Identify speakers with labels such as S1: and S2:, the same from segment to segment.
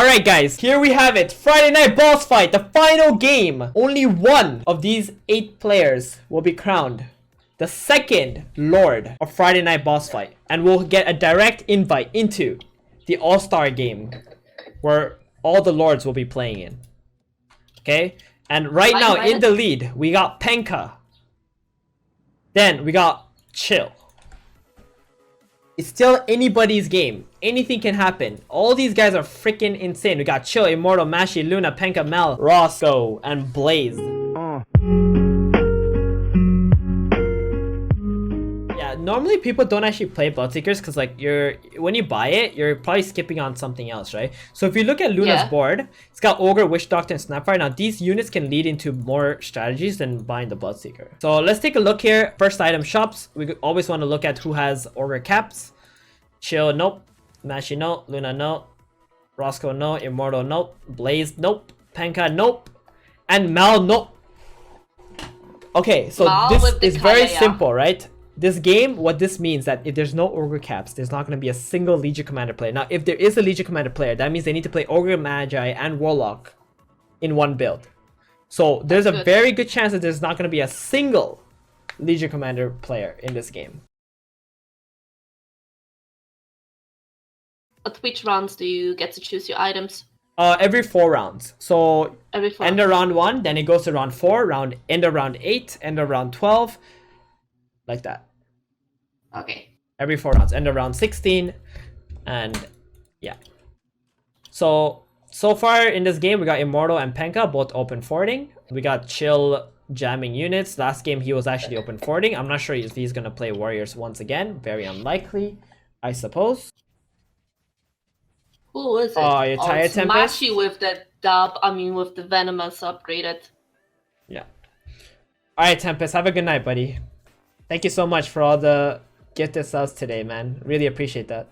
S1: Alright guys, here we have it. Friday night boss fight, the final game. Only one of these 8 players will be crowned the second Lord of Friday night boss fight. And we'll get a direct invite into the All-Star game where all the Lords will be playing in. Okay? And right now in the lead, we got Penka. Then we got Chill. It's still anybody's game. Anything can happen. All these guys are freaking insane. We got Chill, Immortal, Mashi, Luna, Penka, Mel, Roscoe, and Blaze. Yeah, normally people don't actually play Bloodseekers because like when you buy it, you're probably skipping on something else, right? So if you look at Luna's board, it's got Ogre, Witch Doctor, and Snapfire. Now these units can lead into more strategies than buying the Bloodseeker. So let's take a look here. First item shops. We always want to look at who has Ogre caps. Chill, nope. Mashi, no. Luna, no. Roscoe, no. Immortal, nope. Blaze, nope. Penka, nope. And Mal, nope. Okay, so this is very simple, right? This game, what this means that if there's no Ogre caps, there's not going to be a single Legion Commander player. Now, if there is a Legion Commander player, that means they need to play Ogre, Magi, and Warlock in one build. So there's a very good chance that there's not going to be a single Legion Commander player in this game.
S2: At which rounds do you get to choose your items?
S1: Every 4 rounds. So
S2: every 4.
S1: End of round 1, then it goes to round 4, end of round 8, end of round 12, like that.
S2: Okay.
S1: Every 4 rounds, end of round 16, and yeah. So far in this game, we got Immortal and Penka both open forwarding. We got Chill jamming units. Last game he was actually open forwarding. I'm not sure if he's gonna play Warriors once again. Very unlikely, I suppose.
S2: Who is it?
S1: Oh, your Tire Tempest?
S2: Mashi with the with the Venomous upgraded.
S1: Yeah. Alright, Tempest, have a good night, buddy. Thank you so much for all the gifted subs today, man. Really appreciate that.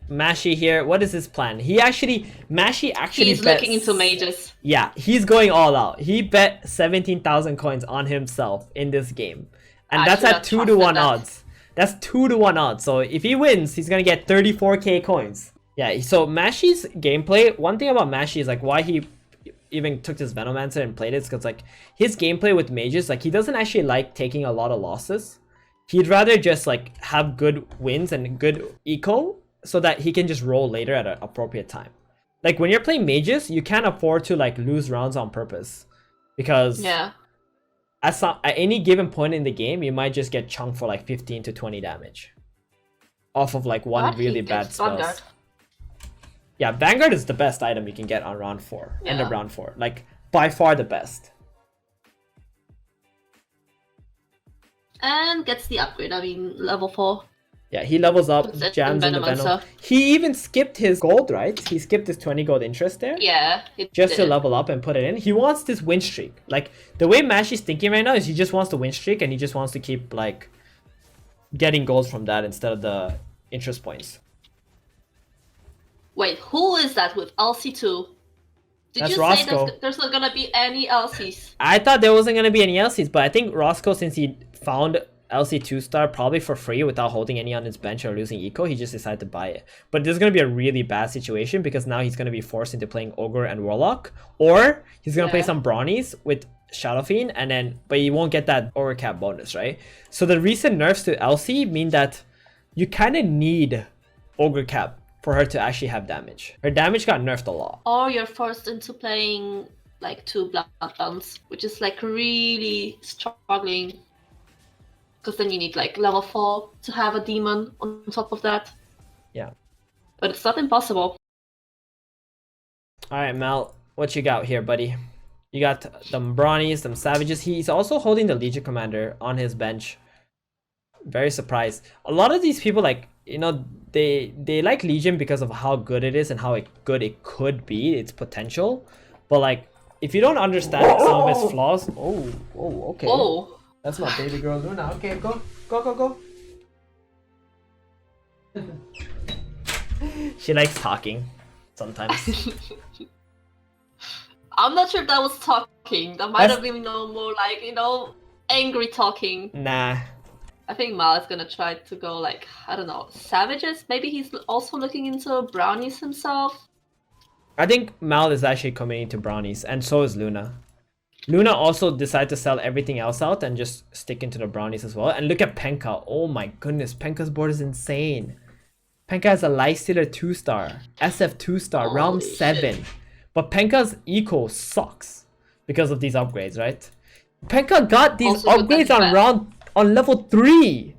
S1: Mashi here. What is his plan? He's
S2: looking into mages.
S1: Yeah, he's going all out. He bet 17,000 coins on himself in this game. And that's at 2 to 1 odds. That's 2 to 1 odds. So if he wins, he's gonna get 34k coins. Yeah, so Mashi's gameplay, one thing about Mashi is like why he even took this Venomancer and played it is because like his gameplay with mages, like he doesn't actually like taking a lot of losses. He'd rather just like have good wins and good eco so that he can just roll later at an appropriate time. Like when you're playing mages, you can't afford to like lose rounds on purpose because at any given point in the game, you might just get chunked for like 15 to 20 damage off of like one really bad spell. Yeah, Vanguard is the best item you can get on round 4, end of round 4. Like, by far the best.
S2: And gets the upgrade, level 4.
S1: Yeah, he levels up, jams in the Venom. He even skipped his gold, right? He skipped his 20 gold interest there.
S2: Yeah,
S1: just to level up and put it in. He wants this win streak. Like, the way Mashi's thinking right now is he just wants the win streak and he just wants to keep, like, getting goals from that instead of the interest points.
S2: Wait, who is that with LC2? Did you
S1: Roscoe.
S2: Say there's not gonna be any LCs?
S1: I thought there wasn't gonna be any LCs, but I think Roscoe, since he found LC2 star probably for free without holding any on his bench or losing eco, he just decided to buy it. But this is gonna be a really bad situation because now he's gonna be forced into playing Ogre and Warlock, or he's gonna play some Brownies with Shadow Fiend, and then but he won't get that Ogre cap bonus, right? So the recent nerfs to LC mean that you kind of need Ogre cap for her to actually have damage. Her damage got nerfed a lot.
S2: Or you're forced into playing like 2 Bloodbounds, which is like really struggling. Because then you need like level 4 to have a demon on top of that.
S1: Yeah.
S2: But it's not impossible.
S1: Alright, Mal, what you got here, buddy? You got them Brawnies, them Savages. He's also holding the Legion Commander on his bench. Very surprised. A lot of these people, like, you know, they like Legion because of how good it is and how good it could be, its potential. But like, if you don't understand some of its flaws, okay.
S2: Oh,
S1: that's my baby girl Luna. Okay, go. She likes talking sometimes.
S2: I'm not sure that was talking. That might have been more like, angry talking.
S1: Nah.
S2: I think Mal is gonna try to go like, I don't know, savages? Maybe he's also looking into brownies himself.
S1: I think Mal is actually committing to brownies, and so is Luna. Luna also decided to sell everything else out and just stick into the brownies as well. And look at Penka. Oh my goodness, Penka's board is insane. Penka has a Lifestealer 2-star, SF 2-star, round 7.
S2: Shit.
S1: But Penka's eco sucks because of these upgrades, right? Penka got these
S2: Also
S1: upgrades on level 3.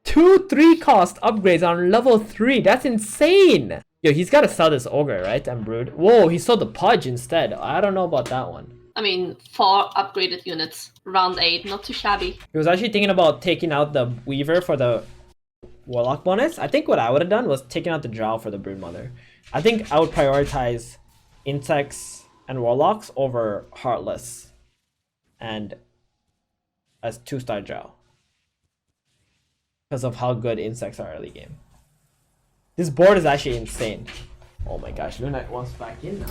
S1: 2 3-cost upgrades on level 3. That's insane. Yo, he's got to sell this Ogre, right? And Brood. Whoa, he sold the Pudge instead. I don't know about that one.
S2: I mean, 4 upgraded units, round 8, not too shabby.
S1: He was actually thinking about taking out the Weaver for the Warlock bonus. I think what I would have done was taking out the Drow for the Broodmother. I think I would prioritize Insects and Warlocks over Heartless and as 2-star Drow. Because of how good Insects are early game. This board is actually insane. Oh my gosh, Luna wants back in now.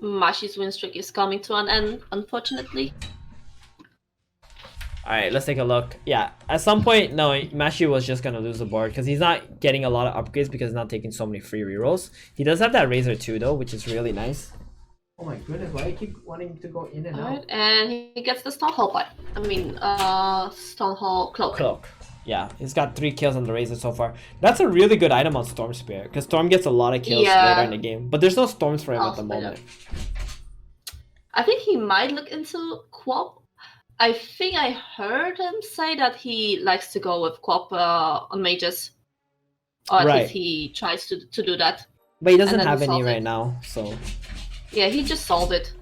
S2: Mashi's win streak is coming to an end, unfortunately.
S1: Alright, let's take a look. Yeah, at some point, no, Mashi was just gonna lose the board because he's not getting a lot of upgrades because he's not taking so many free rerolls. He does have that Razor too, though, which is really nice. Oh my goodness, why do you keep wanting to go in and out?
S2: Alright, and he gets the Stonehall pipe. I mean, Stonehall Cloak.
S1: Cloak. Yeah, he's got 3 kills on the Razor so far. That's a really good item on Storm Spear because Storm gets a lot of kills later in the game. But there's no Storms for him at the moment.
S2: I think he might look into Quap. I think I heard him say that he likes to go with Quap on mages. Or at least he tries to do that.
S1: But he doesn't have any right now, so...
S2: Yeah, he just solved it.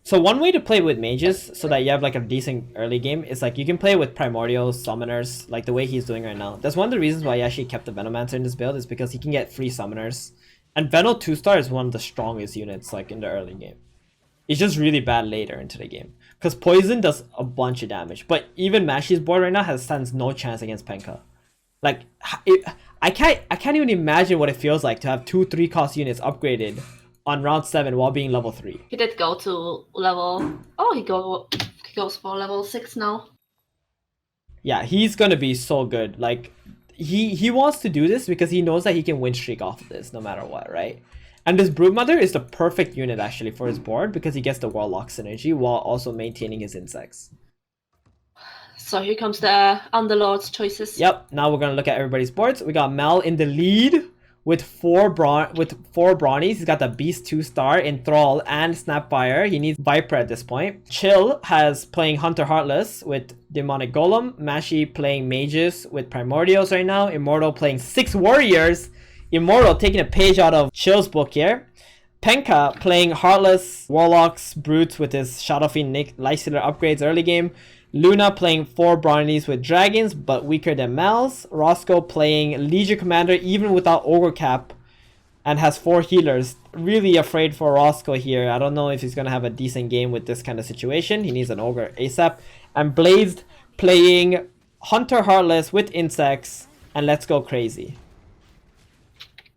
S1: So one way to play with mages so that you have like a decent early game is like you can play with primordials, summoners, like the way he's doing right now. That's one of the reasons why he actually kept the Venomancer in this build is because he can get free summoners. And Veno 2-star is one of the strongest units like in the early game. It's just really bad later into the game. Because Poison does a bunch of damage. But even Mashi's board right now stands no chance against Penka. Like, I can't even imagine what it feels like to have 2 3-cost units upgraded on round 7 while being level 3.
S2: He did go to level... Oh, he goes for level 6 now.
S1: Yeah, he's gonna be so good. Like, he wants to do this because he knows that he can win streak off of this no matter what, right? And this Broodmother is the perfect unit actually for his board because he gets the Warlock synergy while also maintaining his insects.
S2: So here comes the Underlord's choices.
S1: Yep, now we're gonna look at everybody's boards. We got Mel in the lead with 4 brownies. He's got the Beast 2-star, Enthrall, and Snapfire. He needs Viper at this point. Chill has playing Hunter Heartless with Demonic Golem. Mashi playing Mages with Primordials right now. Immortal playing 6 Warriors. Immortal taking a page out of Chill's book here. Penka playing Heartless, Warlocks, Brutes with his Shadow Fiend Lifestealer upgrades early game. Luna playing 4 brownies with dragons, but weaker than Mal's. Roscoe playing Legion Commander even without Ogre Cap and has 4 healers. Really afraid for Roscoe here. I don't know if he's going to have a decent game with this kind of situation. He needs an Ogre ASAP. And Blazed playing Hunter Heartless with Insects and Let's Go Crazy.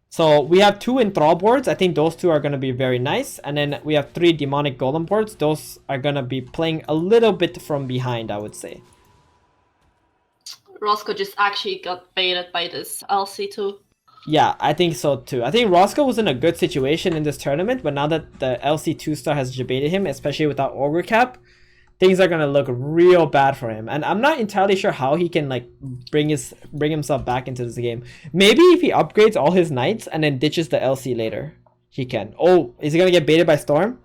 S1: So we have 2 Enthrall boards. I think those 2 are going to be very nice. And then we have 3 Demonic Golem boards. Those are going to be playing a little bit from behind, I would say.
S2: Roscoe just actually got baited by this LC too.
S1: Yeah, I think so too. I think Roscoe was in a good situation in this tournament, but now that the LC 2-star has debated him, especially without Ogre Cap, things are gonna look real bad for him. And I'm not entirely sure how he can like bring himself back into this game. Maybe if he upgrades all his knights and then ditches the LC later, he can. Oh, is he gonna get baited by Storm?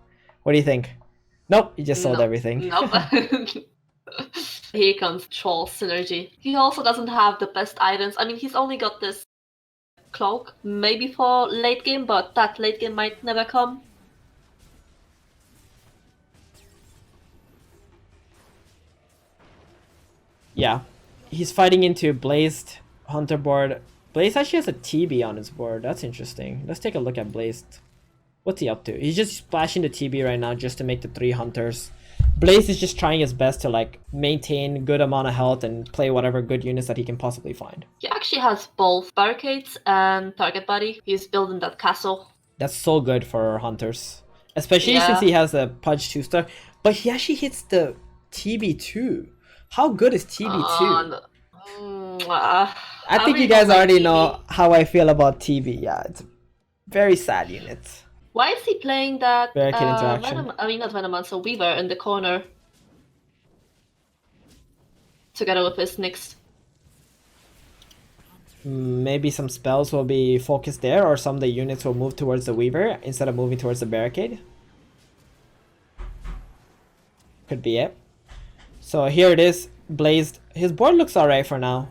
S1: What do you think? Nope, he just sold everything.
S2: Nope. Here comes Troll Synergy. He also doesn't have the best items. I mean, he's only got this cloak, maybe for late game, but that late game might never come.
S1: Yeah, he's fighting into Blazed Hunter board. Blaze actually has a TB on his board. That's interesting. Let's take a look at Blazed. What's he up to? He's just splashing the TB right now just to make the 3 Hunters. Blaze is just trying his best to like maintain good amount of health and play whatever good units that he can possibly find.
S2: He actually has both barricades and target body. He's building that castle.
S1: That's so good for hunters. Especially since he has a Pudge 2-star. But he actually hits the TB2. How good is TB2? I think you guys already know how I feel about TB. Yeah, it's a very sad unit.
S2: Why is he playing that
S1: Barricade interaction.
S2: not Venoman, so Weaver in the corner? Together with his Nyx.
S1: Maybe some spells will be focused there, or some of the units will move towards the Weaver instead of moving towards the barricade. Could be it. So here it is, Blazed. His board looks alright for now.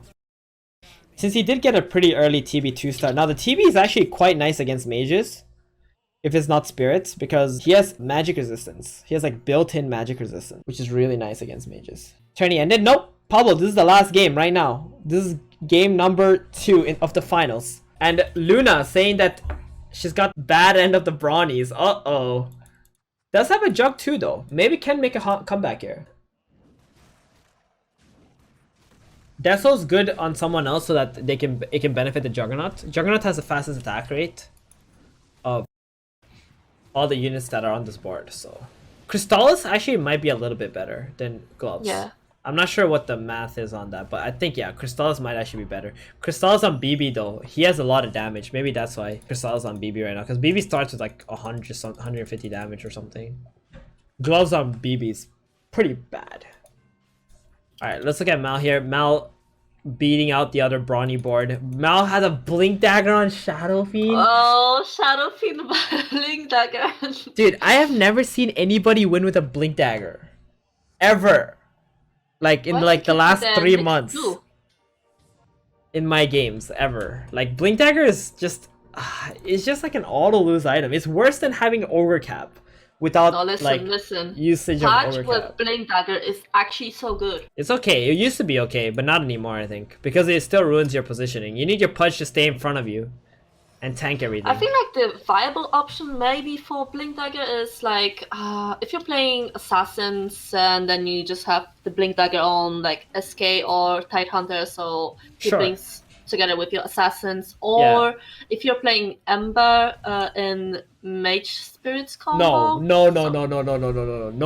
S1: Since he did get a pretty early TB 2-star. Now the TB is actually quite nice against mages. If it's not spirits, because he has magic resistance. He has like built-in magic resistance, which is really nice against mages. Tourney ended? Nope. Pablo, this is the last game right now. This is game number 2 of the finals. And Luna saying that she's got bad end of the brownies. Uh-oh. Does have a jug too though. Maybe can make a comeback here. Deso's good on someone else so that it can benefit the Juggernaut. Juggernaut has the fastest attack rate of all the units that are on this board. So Crystallis actually might be a little bit better than Gloves.
S2: Yeah.
S1: I'm not sure what the math is on that, but I think, yeah, Crystallis might actually be better. Crystallis on BB, though, he has a lot of damage. Maybe that's why Crystallis on BB right now, because BB starts with like 150 damage or something. Gloves on BB is pretty bad. Alright, let's look at Mal here. Mal beating out the other brawny board. Mal has a Blink Dagger on Shadow Fiend.
S2: Oh, Shadow Fiend Blink Dagger.
S1: Dude, I have never seen anybody win with a Blink Dagger. Ever. Like in like the last 3 months. In my games, ever. Like Blink Dagger is just it's just like an auto lose item. It's worse than having Ogre Cap without
S2: listen.
S1: usage of Ogre Cap.
S2: With Blink Dagger is actually so good.
S1: It's okay. It used to be okay, but not anymore, I think, because it still ruins your positioning. You need your Pudge to stay in front of you and tank everything.
S2: I think like the viable option maybe for Blink Dagger is like if you're playing Assassins and then you just have the Blink Dagger on like SK or Tidehunter, so it blinks together with your Assassins, or if you're playing Ember in Mage Spirits combo. No
S1: Ember. No.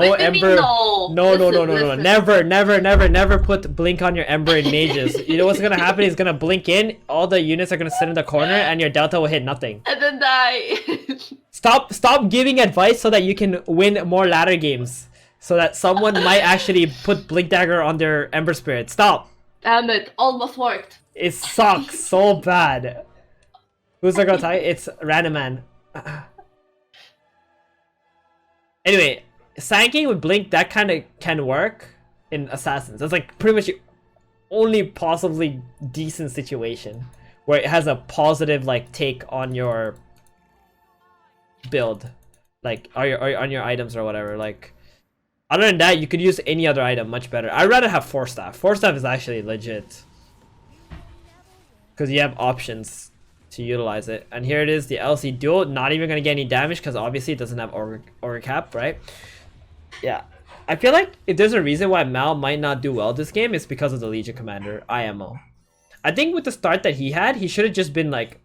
S1: Never put Blink on your Ember in mages. You know what's gonna happen? It's gonna blink in, all the units are gonna sit in the corner, and your Delta will hit nothing.
S2: And then die.
S1: Stop giving advice so that you can win more ladder games. So that someone might actually put Blink Dagger on their Ember Spirit. Stop.
S2: Damn it, almost worked.
S1: It sucks so bad. Who's the girl type? It's Random Man. Anyway, sanking with Blink, that kind of can work in Assassins. That's like pretty much the only possibly decent situation where it has a positive like take on your build, like or on your items or whatever. Like other than that, you could use any other item much better. I'd rather have Force Staff. Force Staff is actually legit because you have options to utilize it. And here it is, the LC duel, not even gonna get any damage because obviously it doesn't have Ogre Cap, right? Yeah, I feel like if there's a reason why Mal might not do well this game, it's because of the Legion Commander IMO. I think with the start that he had, he should have just been like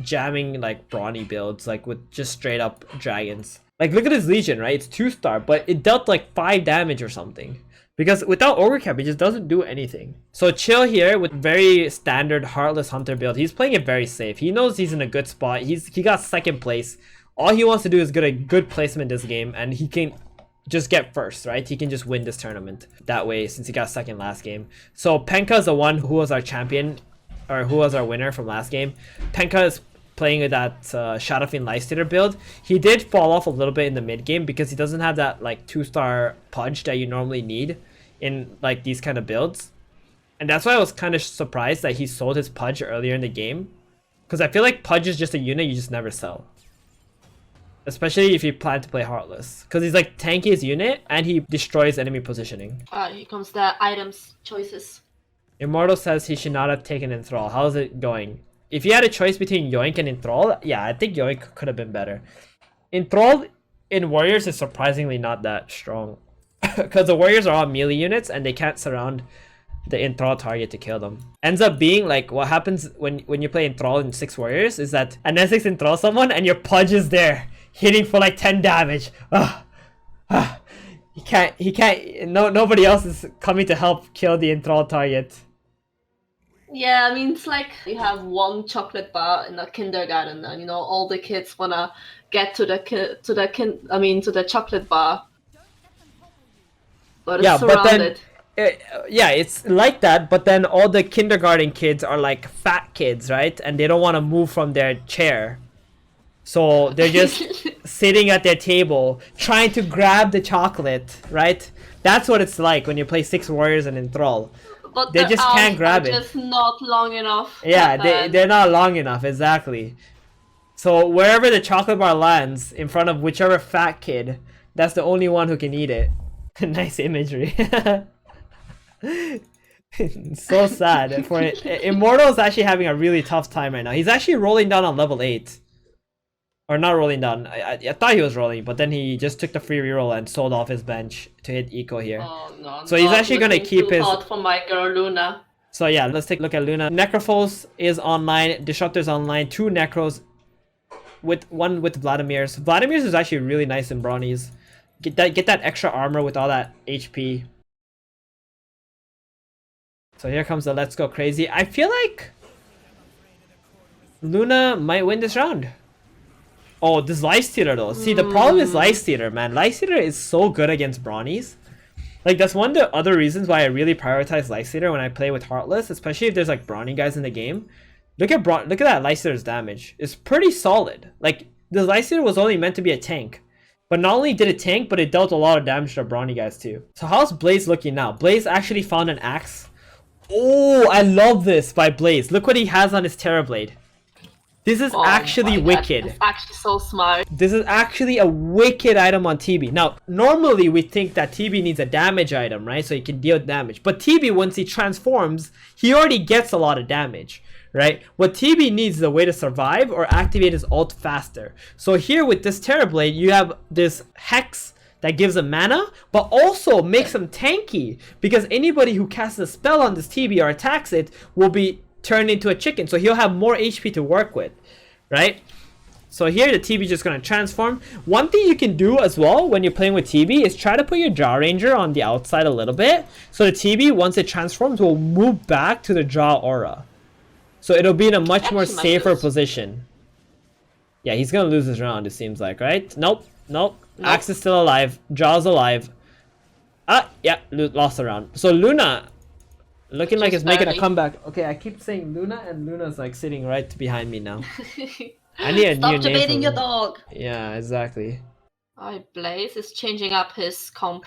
S1: jamming like brawny builds, like with just straight up dragons. Like look at his Legion, right? It's 2-star, but it dealt like 5 damage or something. Because without Ogre Cap, it just doesn't do anything. So Chill here with very standard Heartless Hunter build. He's playing it very safe. He knows he's in a good spot. He got 2nd place. All he wants to do is get a good placement this game, and he can just get 1st, right? He can just win this tournament that way since he got 2nd last game. So Penka is the one who was our champion, or who was our winner from last game. Penka is playing with that Shadowfiend Lifestealer build. He did fall off a little bit in the mid game because he doesn't have that like 2-star Pudge that you normally need in like these kind of builds. And that's why I was kind of surprised that he sold his Pudge earlier in the game, because I feel like Pudge is just a unit you just never sell, especially if you plan to play Heartless, because he's like tankiest unit and he destroys enemy positioning.
S2: Here comes the items choices.
S1: Immortal says he should not have taken Enthrall. How's it going? If you had a choice between Yoink and Enthrall, yeah, I think Yoink could have been better. Enthrall in Warriors is surprisingly not that strong. Because the Warriors are all melee units and they can't surround the enthrall target to kill them. Ends up being like what happens when you play enthrall in 6 warriors is that an S6 enthrall someone and your Pudge is there hitting for like 10 damage. He can't, nobody else is coming to help kill the enthrall target.
S2: Yeah, I mean, it's like you have one chocolate bar in a kindergarten, and you know all the kids wanna get to the chocolate bar, but it's surrounded.
S1: Yeah, it's like that, but then all the kindergarten kids are like fat kids, right? And they don't want to move from their chair, so they're just sitting at their table trying to grab the chocolate, right? That's what it's like when you play 6 warriors and enthrall.
S2: But
S1: they just can't grab it.
S2: Just not long enough.
S1: Yeah, they're not long enough, exactly. So wherever the chocolate bar lands in front of whichever fat kid, that's the only one who can eat it. Nice imagery. So sad. For Immortal is actually having a really tough time right now. He's actually rolling down on level 8. Or not rolling down. I thought he was rolling, but then he just took the free reroll and sold off his bench to hit eco here.
S2: Oh, no,
S1: so he's actually gonna keep his.
S2: Hot for my girl Luna.
S1: So yeah, let's take a look at Luna. Necrophos is online. Disruptor's online. 2 Necros, with 1 with Vladimir's. Vladimir's is actually really nice in Brawnies. Get that extra armor with all that HP. So here comes the Let's Go Crazy. I feel like Luna might win this round. Oh, this Lifestealer though. See, the problem is Lifestealer, man. Lifestealer is so good against Brawnies. Like, that's one of the other reasons why I really prioritize Lifestealer when I play with Heartless, especially if there's like Brawny guys in the game. Look at that Lifestealer's damage. It's pretty solid. Like, the Lifestealer was only meant to be a tank. But not only did it tank, but it dealt a lot of damage to Brawny guys too. So how's Blaze looking now? Blaze actually found an axe. Oh, I love this by Blaze. Look what he has on his Terrorblade. This is actually wicked.
S2: It's actually so smart.
S1: This is actually a wicked item on TB. Now, normally we think that TB needs a damage item, right? So he can deal damage. But TB, once he transforms, he already gets a lot of damage, right? What TB needs is a way to survive or activate his ult faster. So here with this Terrorblade, you have this Hex that gives him mana, but also makes him tanky. Because anybody who casts a spell on this TB or attacks it will be turned into a chicken, so he'll have more HP to work with, right? So here the TB is just going to transform. One thing you can do as well when you're playing with TB is try to put your Jaw Ranger on the outside a little bit, so the TB, once it transforms, will move back to the Jaw aura. So it'll be in a much more safer position. Yeah, he's going to lose this round, it seems like, right? Nope. Axe is still alive. Jaw's alive. Yeah, lost the round. So Luna, looking like it's making a comeback. Okay, I keep saying Luna, and Luna's like sitting right behind me now. I need a new name.
S2: Stop debating your dog.
S1: Yeah, exactly.
S2: Blaze is changing up his comp.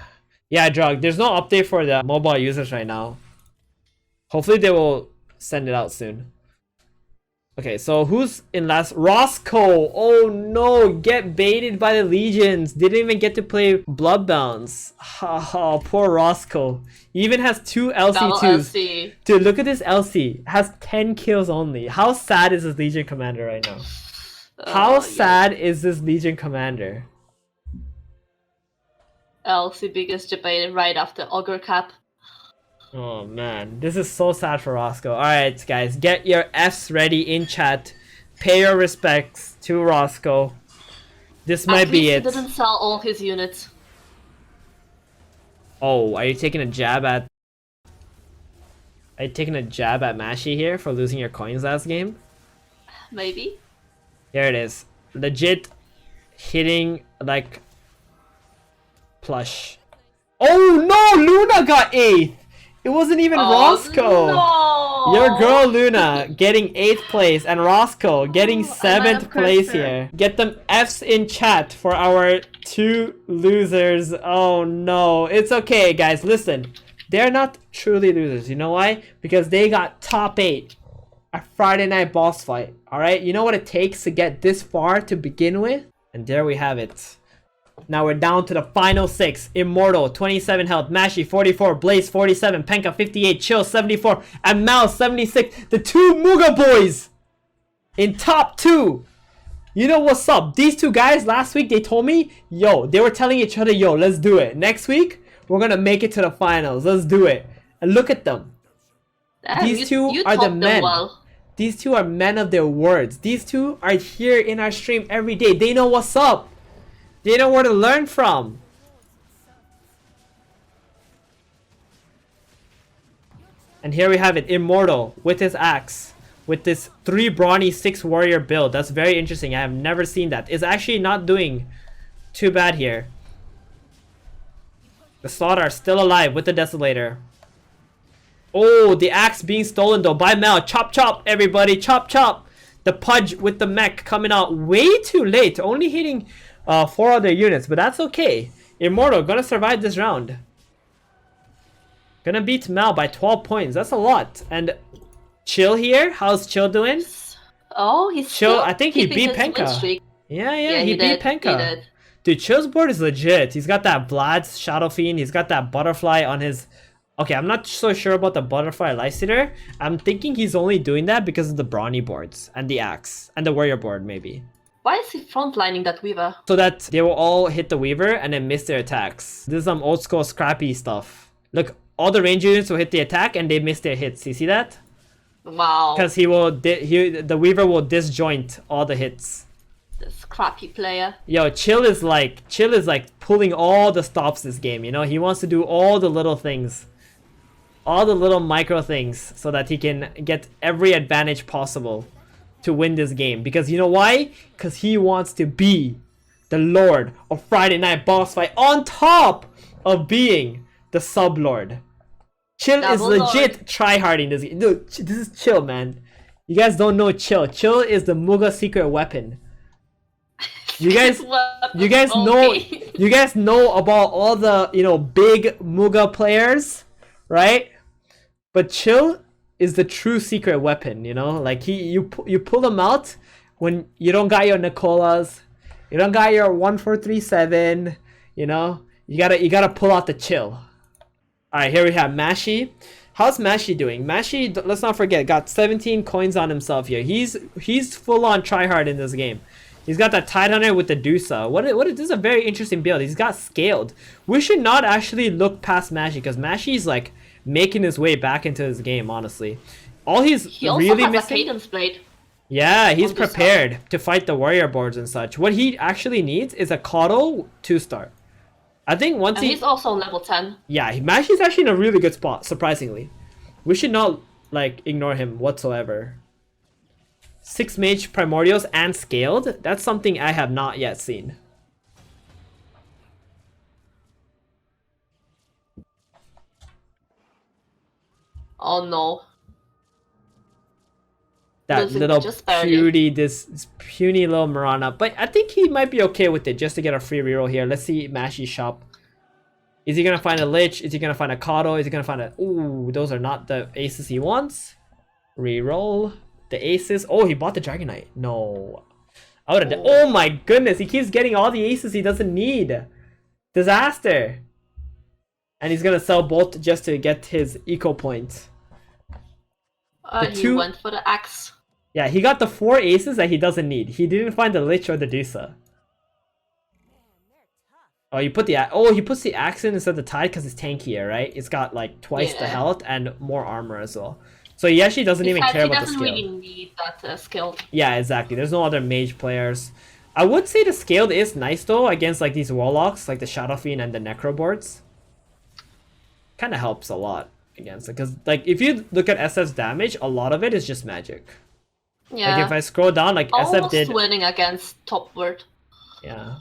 S1: Yeah, Drug. There's no update for the mobile users right now. Hopefully they will send it out soon. Okay, so who's in last? Roscoe! Oh no, get baited by the Legions. Didn't even get to play Bloodbounds. Oh, poor Roscoe. He even has 2 LC2s. Dude, look at this LC. Has 10 kills only. How sad is this Legion Commander right now? How sad is this Legion Commander?
S2: LC biggest debate right after Ogre Cap.
S1: Oh man, this is so sad for Roscoe. Alright guys, get your Fs ready in chat. Pay your respects to Roscoe. This might be it.
S2: He didn't sell all his units.
S1: Oh, are you taking a jab at... Are you taking a jab at Mashy here for losing your coins last game?
S2: Maybe.
S1: Here it is. Legit hitting like plush. Oh no, Luna got 8th! It wasn't even Roscoe.
S2: No.
S1: Your girl Luna getting 8th place and Roscoe getting 7th place here. Get them Fs in chat for our 2 losers. Oh no. It's okay guys, listen. They're not truly losers. You know why? Because they got top 8 a Friday night boss fight. Alright? You know what it takes to get this far to begin with? And there we have it. Now we're down to the final 6. Immortal, 27 health. Mashy, 44. Blaze, 47. Penka, 58. Chill, 74. And Mal, 76. The 2 Muga boys in top 2. You know what's up? These 2 guys last week, they told me, yo, they were telling each other, yo, let's do it. Next week, we're going to make it to the finals. Let's do it. And look at them. These two
S2: you
S1: are the
S2: taught them
S1: men.
S2: well.
S1: These two are men of their words. These two are here in our stream every day. They know what's up. They know where to learn from. And here we have it, Immortal with his axe, with this 3 brawny 6 warrior build. That's very interesting. I have never seen that. It's actually not doing too bad here. The Slaughter are still alive with the Desolator. Oh, the axe being stolen though by Mel. Chop chop, everybody, chop chop. The Pudge with the mech coming out way too late, only hitting 4 other units, but that's okay. Immortal gonna survive this round. Gonna beat Mal by 12 points. That's a lot. And Chill here. How's Chill doing?
S2: Oh, he's
S1: Chill. I think he beat
S2: Penka.
S1: Penka. Yeah, he beat Penka.
S2: He did.
S1: Dude, Chill's board is legit. He's got that Vlad's Shadow Fiend. He's got that Butterfly on his... Okay, I'm not so sure about the Butterfly Lifestealer. I'm thinking he's only doing that because of the Brawny boards and the Axe and the Warrior board, maybe.
S2: Why is he frontlining that Weaver?
S1: So that they will all hit the Weaver and then miss their attacks. This is some old school scrappy stuff. Look, all the range units will hit the attack and they miss their hits. You see that?
S2: Wow.
S1: Because the Weaver will disjoint all the hits.
S2: The scrappy player.
S1: Yo, Chill is like pulling all the stops this game, you know? He wants to do all the little things. All the little micro things so that he can get every advantage possible to win this game. Because you know why? Because he wants to be the Lord of Friday Night Boss Fight on top of being the Sub-Lord. Chill is legit tryharding this game. Dude, this is Chill, man. You guys don't know Chill. Chill is the Muga secret weapon. You guys know about all the, you know, big Muga players, right? But Chill is the true secret weapon, you know? Like you pull them out when you don't got your Nicolas, you don't got your 1437, you know? You gotta pull out the Chill. Alright, here we have Mashi. How's Mashi doing? Mashi, let's not forget, got 17 coins on himself here. He's full on tryhard in this game. He's got that Tidehunter with the Dusa. This is a very interesting build. He's got scaled. We should not actually look past Mashi because Mashi's like making his way back into this game, honestly. He also really has missing... a
S2: Cadence Blade.
S1: Yeah, he's prepared to fight the warrior boards and such. What he actually needs is a Kato 2-star. I think once
S2: he's also level 10.
S1: Yeah, Mashi's actually in a really good spot, surprisingly. We should not like ignore him whatsoever. 6 mage primordials and scaled. That's something I have not yet seen.
S2: Oh no.
S1: That little puny, this puny little Mirana. But I think he might be okay with it just to get a free reroll here. Let's see Mashi's shop. Is he gonna find a Lich? Is he gonna find a Kato? Is he gonna find a... Ooh, those are not the aces he wants. Reroll. The aces. Oh, he bought the Dragon Knight. No. I would have... Oh my goodness, he keeps getting all the aces he doesn't need. Disaster. And he's gonna sell both just to get his eco point.
S2: He went for the axe.
S1: Yeah, he got the 4 aces that he doesn't need. He didn't find the Lich or the Dusa. Oh, he puts the axe in instead of the Tide because it's tankier, right? It's got like twice the health and more armor as well. So he actually doesn't even care about the skill.
S2: He doesn't really need that skill.
S1: Yeah, exactly. There's no other mage players. I would say the scaled is nice though against like these warlocks, like the Shadow Fiend and the Necro boards. Kind of helps a lot against it because like if you look at SF's damage, a lot of it is just magic.
S2: Yeah.
S1: Like if I scroll down, like SF did
S2: winning against top word.
S1: Yeah.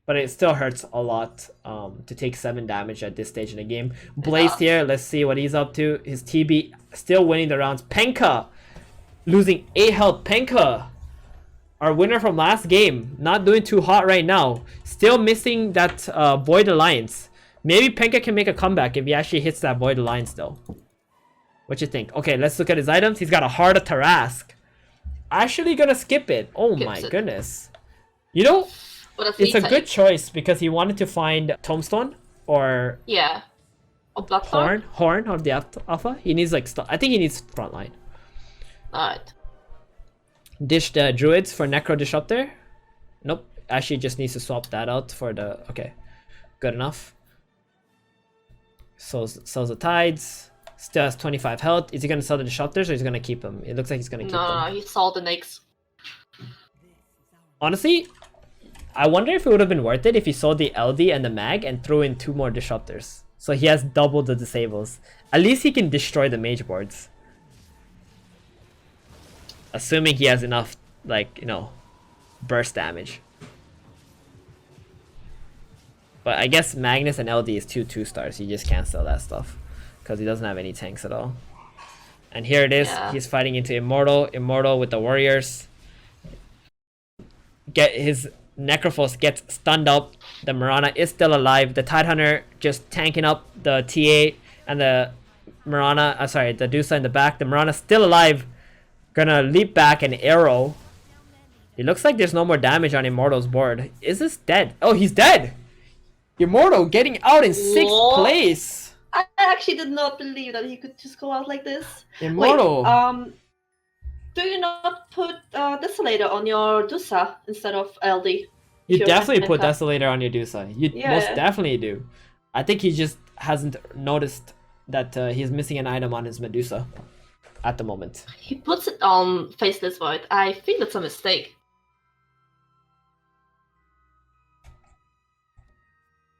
S1: But it still hurts a lot to take 7 damage at this stage in the game. Blaze here, let's see what he's up to. His TB still winning the rounds. Penka losing 8 health. Penka, our winner from last game, not doing too hot right now. Still missing that Void Alliance. Maybe Penka can make a comeback if he actually hits that Void Alliance though. What you think? Okay, let's look at his items. He's got a Heart of Tarask. Actually gonna skip it. Oh my goodness. You know, it's a good choice because he wanted to find Tombstone or
S2: or Blackthorn.
S1: Horn of the Alpha. He needs like I think he needs frontline.
S2: Alright.
S1: Dish the Druids for Necro Disruptor. Nope. Actually just needs to swap that out for the... Okay. Good enough. Sells the Tides. Still has 25 health. Is he gonna sell the disruptors or is he gonna keep them? It looks like he's gonna keep them.
S2: No, he sold the Nyx.
S1: Honestly, I wonder if it would have been worth it if he sold the LD and the mag and threw in 2 more disruptors. So he has double the disables. At least he can destroy the mage boards. Assuming he has enough, like, you know, burst damage. But I guess Magnus and LD is 2-2-stars. You just can't sell that stuff. Because he doesn't have any tanks at all. And here it is. Yeah. He's fighting into Immortal. Immortal with the warriors. Get his Necrophos gets stunned up. The Mirana is still alive. The Tidehunter just tanking up the TA and the Mirana. The Dusa in the back. The Mirana still alive. Gonna leap back and arrow. It looks like there's no more damage on Immortal's board. Is this dead? Oh, he's dead! Immortal getting out in 6th place.
S2: I actually did not believe that he could just go out like this.
S1: Immortal.
S2: Wait, do you not put Desolator on your Dusa instead of LD?
S1: You definitely put Desolator on your Dusa. You most definitely do. I think he just hasn't noticed that he's missing an item on his Medusa at the moment.
S2: He puts it on Faceless Void. I think that's a mistake.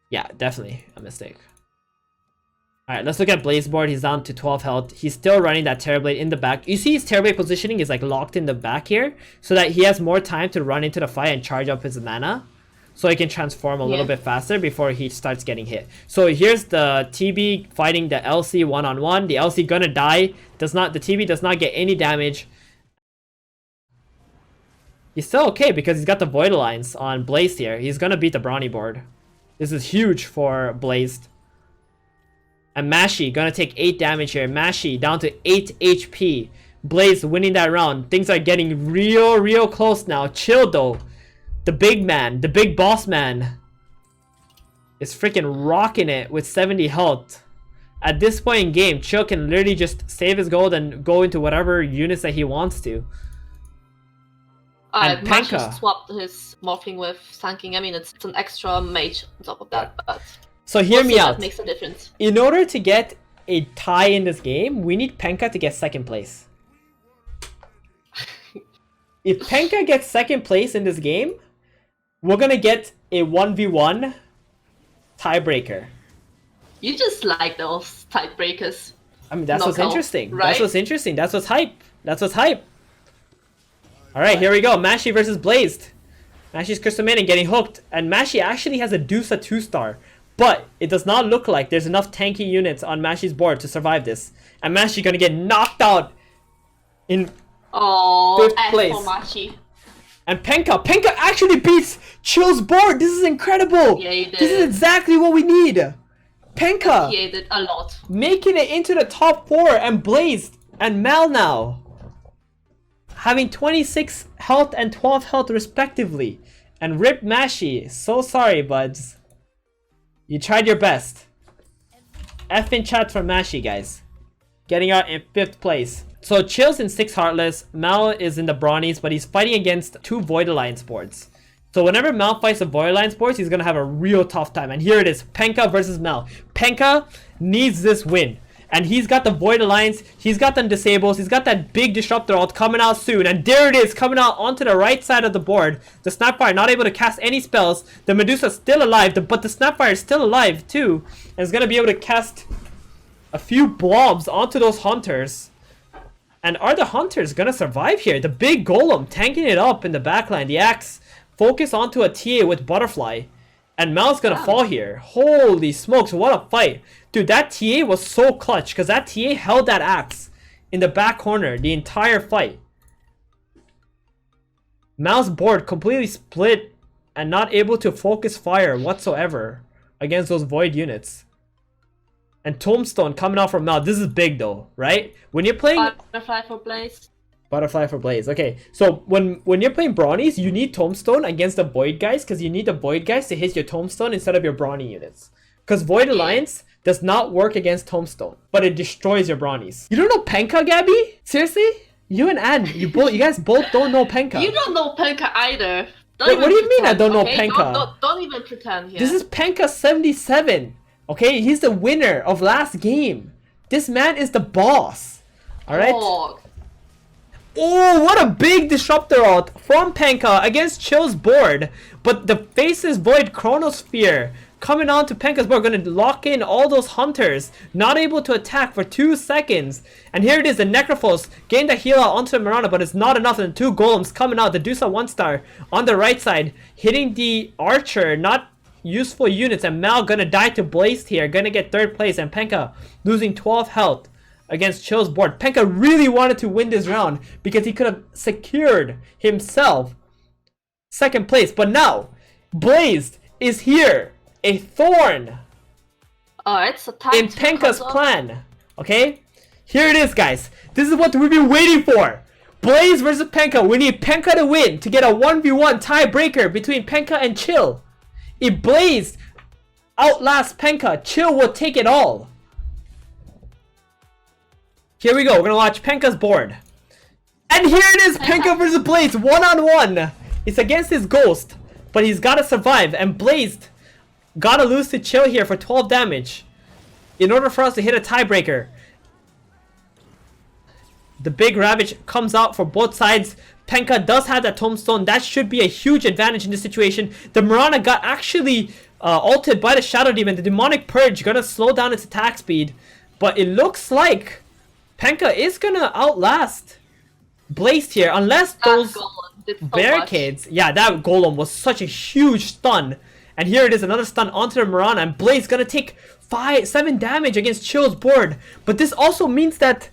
S1: Yeah, definitely a mistake. Alright, let's look at Blaze board. He's down to 12 health. He's still running that Terrorblade in the back. You see his Terrorblade positioning is like locked in the back here, so that he has more time to run into the fight and charge up his mana, so he can transform a little bit faster before he starts getting hit. So here's the TB fighting the LC one-on-one. The LC gonna die. The TB does not get any damage. He's still okay because he's got the Void Alliance on Blaze here. He's gonna beat the Brawny board. This is huge for Blazed. And Mashi gonna take 8 damage here. Mashi down to 8 HP. Blaze winning that round. Things are getting real close now. Chill though. The big man, the big boss man, is freaking rocking it with 70 health. At this point in game, Chill can literally just save his gold and go into whatever units that he wants to. And
S2: Penka swapped his morphing with Sanking. I mean, it's an extra mage on top of that, but
S1: so hear me out.
S2: That makes a difference.
S1: In order to get a tie in this game, we need Penka to get 2nd place. If Penka gets 2nd place in this game, we're gonna get a 1v1 tiebreaker.
S2: You just like those tiebreakers.
S1: I mean, that's what's interesting. Right? That's what's interesting. That's what's hype. That's what's hype. Alright, here we go. Mashi versus Blazed. Mashi's Crystal Maiden getting hooked. And Mashi actually has a Dusa 2-star. But it does not look like there's enough tanky units on Mashi's board to survive this. And Mashi gonna get knocked out in 5th place.
S2: Mashi.
S1: And Penka actually beats Chill's board. This is incredible.
S2: Yeah, he did.
S1: This is exactly what we need. Penka
S2: he did a lot.
S1: making it into the top 4, and Blazed and Mal now having 26 health and 12 health respectively. And Rip Mashi, so sorry buds. You tried your best. F in chat for Mashi, guys. Getting out in 5th place. So Chill's in 6 Heartless, Mal is in the Brawnies, but he's fighting against 2 Void Alliance boards. So whenever Mal fights the Void Alliance boards, he's gonna have a real tough time. And here it is, Penka versus Mal. Penka needs this win. And he's got the Void Alliance, he's got them disables, he's got that big Disruptor ult coming out soon. And there it is, coming out onto the right side of the board. The Snapfire not able to cast any spells. The Medusa's still alive, but the Snapfire is still alive too. And is gonna be able to cast a few blobs onto those Hunters. And are the Hunters gonna survive here? The big Golem tanking it up in the backline. The Axe focus onto a TA with Butterfly. And Mal's gonna fall here. Holy smokes, what a fight. Dude, that TA was so clutch because that TA held that Axe in the back corner the entire fight. Mal's board completely split and not able to focus fire whatsoever against those Void units. And Tombstone coming out from Mal. This is big though, right? When you're playing
S2: Butterfly for Blaze.
S1: Butterfly for Blaze. Okay, so when you're playing Brawnies, you need Tombstone against the Void guys because you need the Void guys to hit your Tombstone instead of your Brawny units. Because Void Alliance does not work against Tombstone, but it destroys your Brawnies. You don't know Penka, Gabby? Seriously? You and Ann, you guys both don't know Penka.
S2: You don't know Penka either.
S1: Wait, what do you mean I don't know Penka?
S2: Don't even pretend here.
S1: This is Penka 77. Okay, he's the winner of last game. This man is the boss. Alright?
S2: Oh,
S1: Oh, what a big disruptor ult from Penka against Chill's board. But the Faces Void Chronosphere coming on to Penka's board, going to lock in all those hunters, not able to attack for 2 seconds. And here it is, the Necrophos getting the heal out onto the Mirana, but it's not enough. And the 2 golems coming out, the Dusa 1-star on the right side, hitting the Archer, not useful units. And Mal gonna die to Blaze here, gonna get 3rd place. And Penka losing 12 health against Chill's board. Penka really wanted to win this round because he could have secured himself 2nd place. But now, Blaze is here. A thorn
S2: Alright, so time
S1: in
S2: to
S1: Penka's
S2: console.
S1: plan. Okay? Here it is, guys. This is what we've been waiting for. Blaze versus Penka. We need Penka to win to get a 1v1 tiebreaker between Penka and Chill. If Blaze outlasts Penka, Chill will take it all. Here we go. We're gonna watch Penka's board. And here it is, Penka versus Blaze, 1-on-1. It's against his ghost, but he's gotta survive. And Blaze gotta lose to Chill here for 12 damage in order for us to hit a tiebreaker. The big Ravage comes out for both sides. Penka does have that Tombstone. That should be a huge advantage in this situation. The Mirana got actually ulted by the Shadow Demon. The Demonic Purge gonna slow down its attack speed. But it looks like Penka is gonna outlast Blaze here, unless those barricades. Yeah, that Golem was such a huge stun. And here it is, another stun onto the Mirana, and Blaze gonna take 7 damage against Chill's board. But this also means that,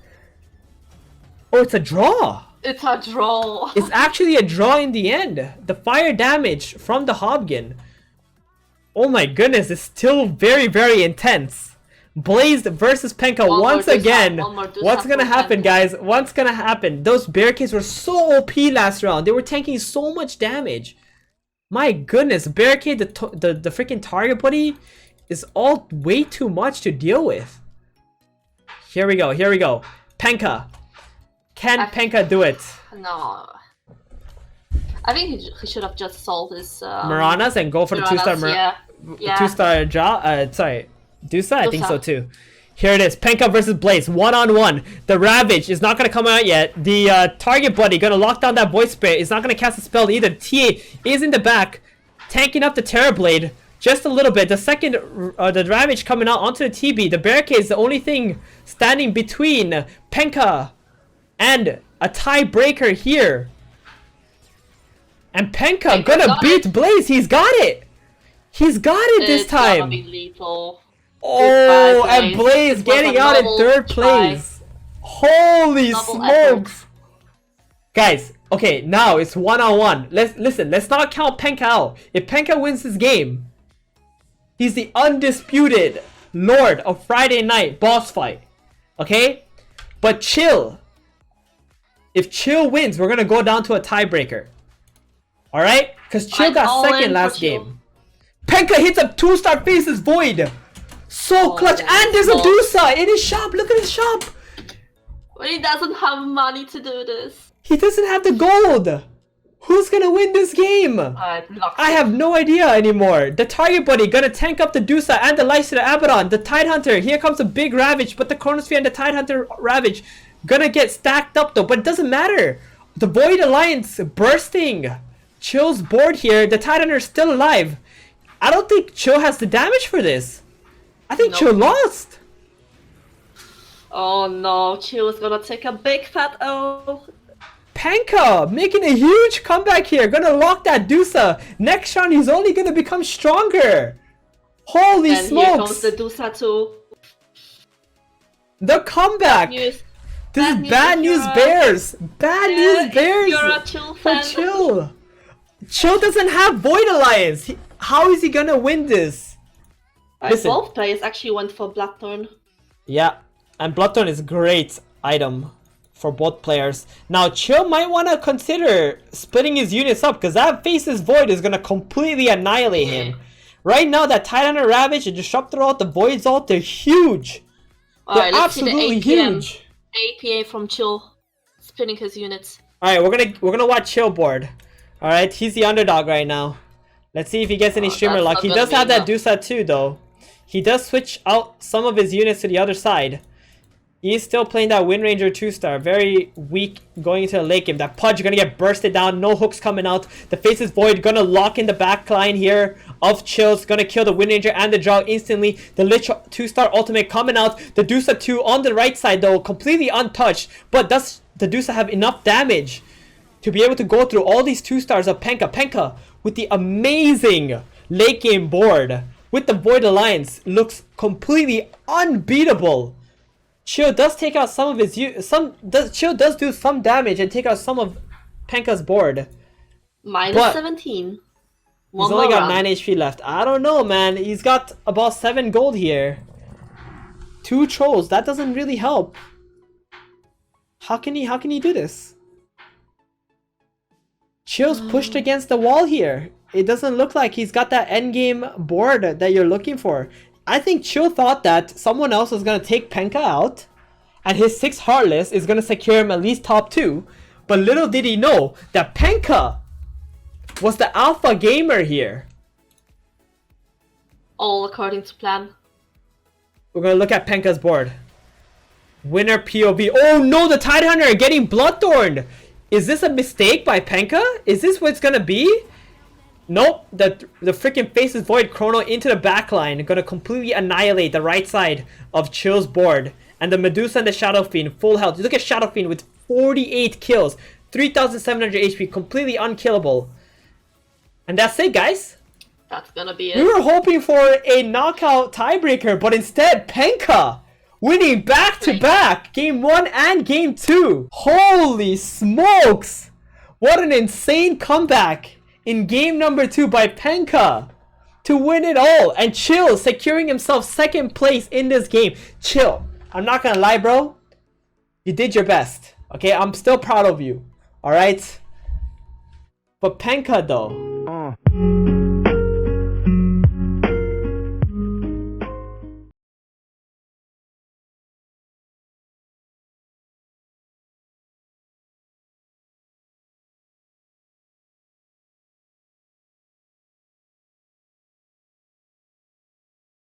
S1: oh, it's a draw.
S2: It's a draw.
S1: It's actually a draw in the end. The fire damage from the Hobgin, oh my goodness, is still very, very intense. Blaze versus Penka once again. What's gonna happen, guys? What's gonna happen? Those barricades were so OP last round. They were tanking so much damage. My goodness, barricade, the freaking target buddy is all way too much to deal with. Here we go, here we go. Penka. Can Penka do it?
S2: No. I think he should have just sold his
S1: Miranas and go for the 2-star
S2: yeah.
S1: 2-star draw. Sorry. Dusa? I think so too. Here it is. Penka versus Blaze. 1-on-1. The Ravage is not going to come out yet. The target buddy going to lock down that Void Spirit. Is not going to cast a spell either. TA is in the back. Tanking up the Terror Blade. Just a little bit. The second, the Ravage coming out onto the TB. The barricade is the only thing standing between Penka and a tiebreaker here. And Penka gonna beat Blaze. He's got it. He's got it this time.
S2: Gonna be lethal.
S1: Oh, and Blaze getting out in 3rd place. Holy smokes. Guys, okay, now it's 1-on-1. Let's not count Penka out. If Penka wins this game, he's the undisputed Lord of Friday Night boss fight. Okay? But Chill, if Chill wins, we're gonna go down to a tiebreaker. Alright? Because Chill got 2nd last game. Penka hits a 2-star Faces Void. So clutch. And there's a Dusa in his shop. Look at his shop.
S2: But he doesn't have money to do this.
S1: He doesn't have the gold. Who's gonna win this game? I have no idea anymore. The target buddy gonna tank up the Dusa and the Lycider Abaddon. The Tidehunter. Here comes a big Ravage, but the Chronosphere and the Tidehunter Ravage gonna get stacked up though. But it doesn't matter. The Void Alliance bursting Chill's board here. The Tidehunter is still alive. I don't think Chill has the damage for this. I think Chill lost.
S2: Oh no, Chill is gonna take a big fat O.
S1: Penka making a huge comeback here. Gonna lock that Dusa. Next round he's only gonna become stronger. Holy smokes. And here comes
S2: the Dusa too.
S1: The comeback. This is bad news bears. Bad news bears.
S2: You're a Chill fan.
S1: For Chill. Chill doesn't have Void Alliance. How is he gonna win this?
S2: Both players actually went for Bloodthorn.
S1: Yeah, and Bloodthorn is a great item for both players. Now, Chill might want to consider splitting his units up because that Faces Void is going to completely annihilate him. Right now, that Tidehunter Ravage, the Disruptor ult, the Void ult, they're huge. They're absolutely huge.
S2: APA from Chill, splitting his units.
S1: Alright, we're gonna watch Chill board. Alright, he's the underdog right now. Let's see if he gets any streamer luck. He does have that Dusa too, though. He does switch out some of his units to the other side. He's still playing that Wind Ranger 2-star. Very weak going into the late game. That Pudge gonna get bursted down. No hooks coming out. The Faceless Void gonna lock in the back line here of Chills. Gonna kill the Wind Ranger and the Draw instantly. The Lich 2-star ultimate coming out. The Dusa 2 on the right side though. Completely untouched. But does the Dusa have enough damage to be able to go through all these 2-stars of Penka? Penka with the amazing late game board with the Void Alliance looks completely unbeatable. Chill does take out some of his Chill does do some damage and take out some of Penka's board.
S2: Minus 17.
S1: He's only got 9 HP left. I don't know, man. He's got about 7 gold here. 2 trolls. That doesn't really help. How can he do this? Chill's pushed against the wall here. It doesn't look like he's got that endgame board that you're looking for. I think Chill thought that someone else was going to take Penka out and his 6 Heartless is going to secure him at least top 2. But little did he know that Penka was the alpha gamer here.
S2: All according to plan.
S1: We're going to look at Penka's board. Winner POV. Oh no, the Tidehunter getting Bloodthorned. Is this a mistake by Penka? Is this what it's going to be? Nope, the freaking Faceless Void Chrono into the backline, gonna completely annihilate the right side of Chill's board. And the Medusa and the Shadow Fiend, full health. Look at Shadow Fiend with 48 kills, 3,700 HP, completely unkillable. And that's it, guys.
S2: That's gonna be it.
S1: We were hoping for a knockout tiebreaker, but instead, Penka winning back-to-back, Game 1 and Game 2. Holy smokes! What an insane comeback in game number 2 by Penka to win it all, and Chill securing himself 2nd place in this game. Chill, I'm not gonna lie, bro, you did your best, okay? I'm still proud of you, all right? But Penka though,